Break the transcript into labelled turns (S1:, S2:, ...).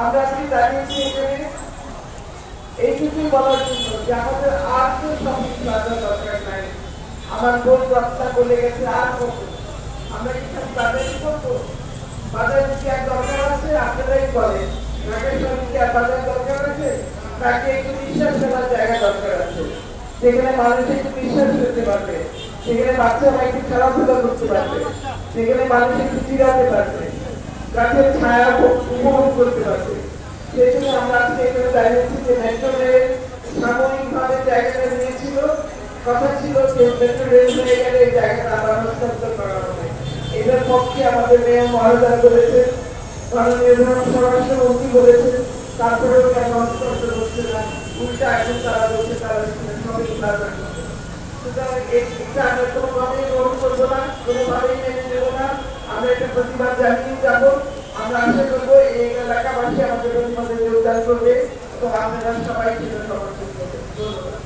S1: আমরা আজকে দাঁড়িয়েছি এখানে এইটুকুই বলার জন্য যে আমাদের আর তো সবকিছু দরকার নাই। আমার বোন রক্ষা করে গেছে, আর করবো আমরা কি বাজারে করবো? বাজারে কি আর দরকার আছে? আপনারাই বলেন, নাগের সঙ্গে কি আর বাজার দরকার আছে? তাকে একটু বিশ্বাস করার জায়গা দরকার আছে, যেখানে মানুষ একটু বিশ্বাস করতে পারবে, সেখানে বাচ্চারা একটু খেলাধুলা করতে পারবে, সেখানে মানুষ একটু চিরাতে পারবে, গাছের ছায়া উপভোগ করতে পারবে। সেই জন্য আমরা আজকে এখানে দাঁড়িয়েছি যে মেট্রো রেল সাময়িকভাবে জায়গাটা নিয়েছিল, কথা ছিল যে মেট্রো রেল হয়ে গেলে এই জায়গাটা আবার হস্তান্তর করা হবে। এটার পক্ষে আমাদের মেয়র মহোদয় করেছে, মাননীয় স্বরাষ্ট্রমন্ত্রী বলেছে, তারপরেও কেন হস্তান্তর হচ্ছে না, উল্টা এখন তারা বলছে তারা সবই নির্বাচন করবে। সুতরাং এটা আমরা কোনোভাবেই গ্রহণ করবো না, কোনোভাবেই মেনে নেব না। আমরা এটা প্রতিবাদ জানিয়ে যাবো। আমরা আশা করবো এই এলাকাবাসী আমাদের প্রতিবাদে যোগদান করবে এবং আপনারা সবাই সেটা সমর্থন করবে। ধন্যবাদ।